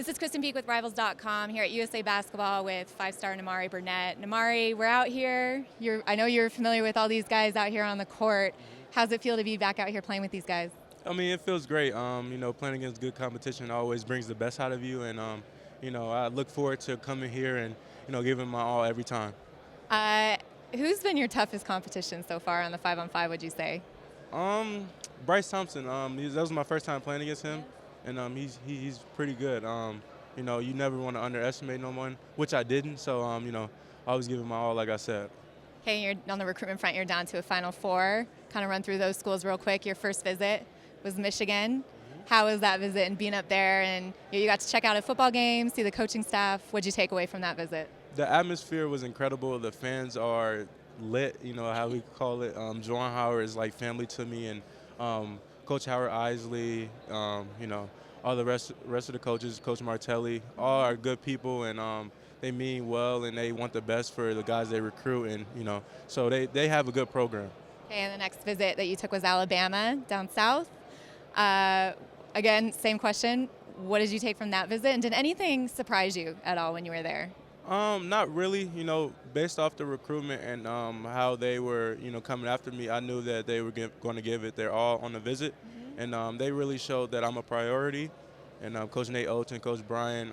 This is Krysten Peek with Rivals.com here at USA Basketball with five-star Nimari Burnett. Nimari, we're out here. I know you're familiar with all these guys out here on the court. How's it feel to be back out here playing with these guys? I mean, it feels great. Playing against good competition always brings the best out of you, and I look forward to coming here and giving my all every time. Who's been your toughest competition so far on the 5-on-5? Would you say? Bryce Thompson. That was my first time playing against him, and he's pretty good. You never want to underestimate no one, which I didn't. So I always give it my all, like I said. Okay, you're on the recruitment front. You're down to a Final Four. Kind of run through those schools real quick. Your first visit was Michigan. How was that visit and being up there? And you got to check out a football game, see the coaching staff. What'd you take away from that visit? The atmosphere was incredible. The fans are lit, how we call it. Juwan Howard is like family to me, and Coach Howard Isley, all the rest of the coaches, Coach Martelli, all are good people, and they mean well, and they want the best for the guys they recruit, and so they have a good program. Okay, and the next visit that you took was Alabama, down south. Again, same question. What did you take from that visit, and did anything surprise you at all when you were there? Not really. Based off the recruitment and how they were, coming after me, I knew that they were going to give it their all on the visit, and they really showed that I'm a priority. And Coach Nate Oates and Coach Brian,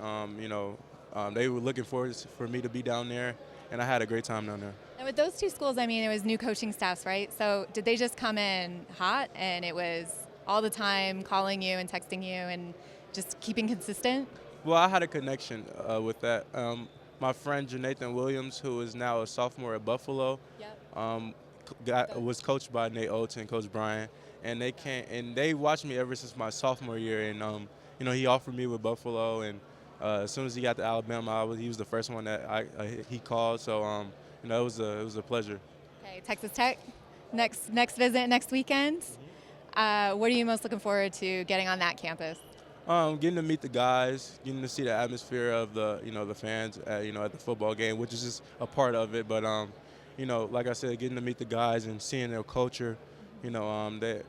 they were looking forward for me to be down there, and I had a great time down there. And with those two schools, it was new coaching staffs, right? So did they just come in hot, and it was all the time calling you and texting you and just keeping consistent? Well, I had a connection with that. My friend Jonathan Williams, who is now a sophomore at Buffalo, was coached by Nate Oates and Coach Brian, and they watched me ever since my sophomore year. And he offered me with Buffalo, and as soon as he got to Alabama, he was the first one that he called. So it was a pleasure. Okay, Texas Tech, next visit next weekend. What are you most looking forward to getting on that campus? Getting to meet the guys, getting to see the atmosphere of the fans at the football game, which is just a part of it. But like I said, getting to meet the guys and seeing their culture.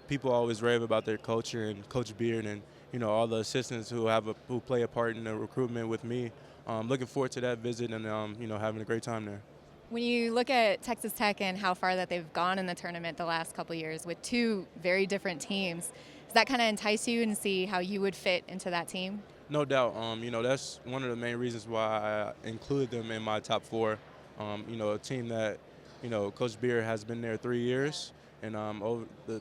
People always rave about their culture and Coach Beard and all the assistants who play a part in the recruitment with me. Looking forward to that visit and having a great time there. When you look at Texas Tech and how far that they've gone in the tournament the last couple of years with two very different teams, does that kind of entice you and see how you would fit into that team? No doubt. That's one of the main reasons why I included them in my top four. A team that, Coach Beard has been there 3 years, and over the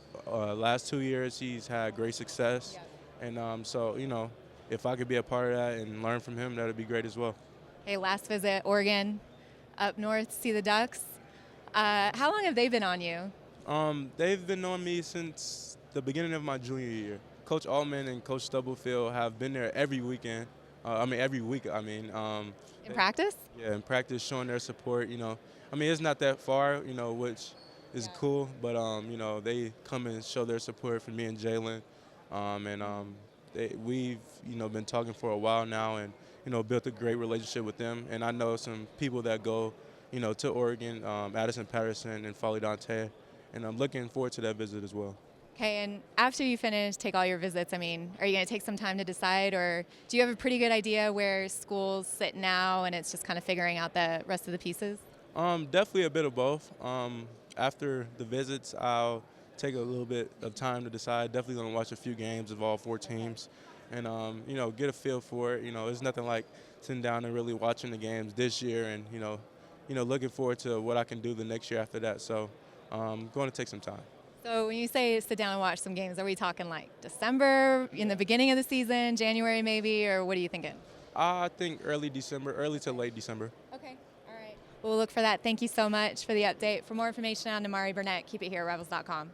last 2 years he's had great success. And so, if I could be a part of that and learn from him, that would be great as well. Okay, last visit, Oregon, up north, see the Ducks. How long have they been on you? They've been on me since the beginning of my junior year. Coach Allman and Coach Stubblefield have been there every weekend. Every week. In practice? Yeah, in practice, showing their support. It's not that far, which is cool, but they come and show their support for me and Jalen, we've been talking for a while now, and built a great relationship with them. And I know some people that go, to Oregon, Addison Patterson and Folly Dante, and I'm looking forward to that visit as well. Okay, and after you finish, take all your visits, are you going to take some time to decide, or do you have a pretty good idea where schools sit now and it's just kind of figuring out the rest of the pieces? Definitely a bit of both. After the visits, I'll take a little bit of time to decide. Definitely going to watch a few games of all four teams and, get a feel for it. It's nothing like sitting down and really watching the games this year and, looking forward to what I can do the next year after that. So I'm going to take some time. So when you say sit down and watch some games, are we talking like December, in the beginning of the season, January maybe, or what are you thinking? I think early to late December. Okay, all right. We'll look for that. Thank you so much for the update. For more information on Nimari Burnett, keep it here at Rivals.com.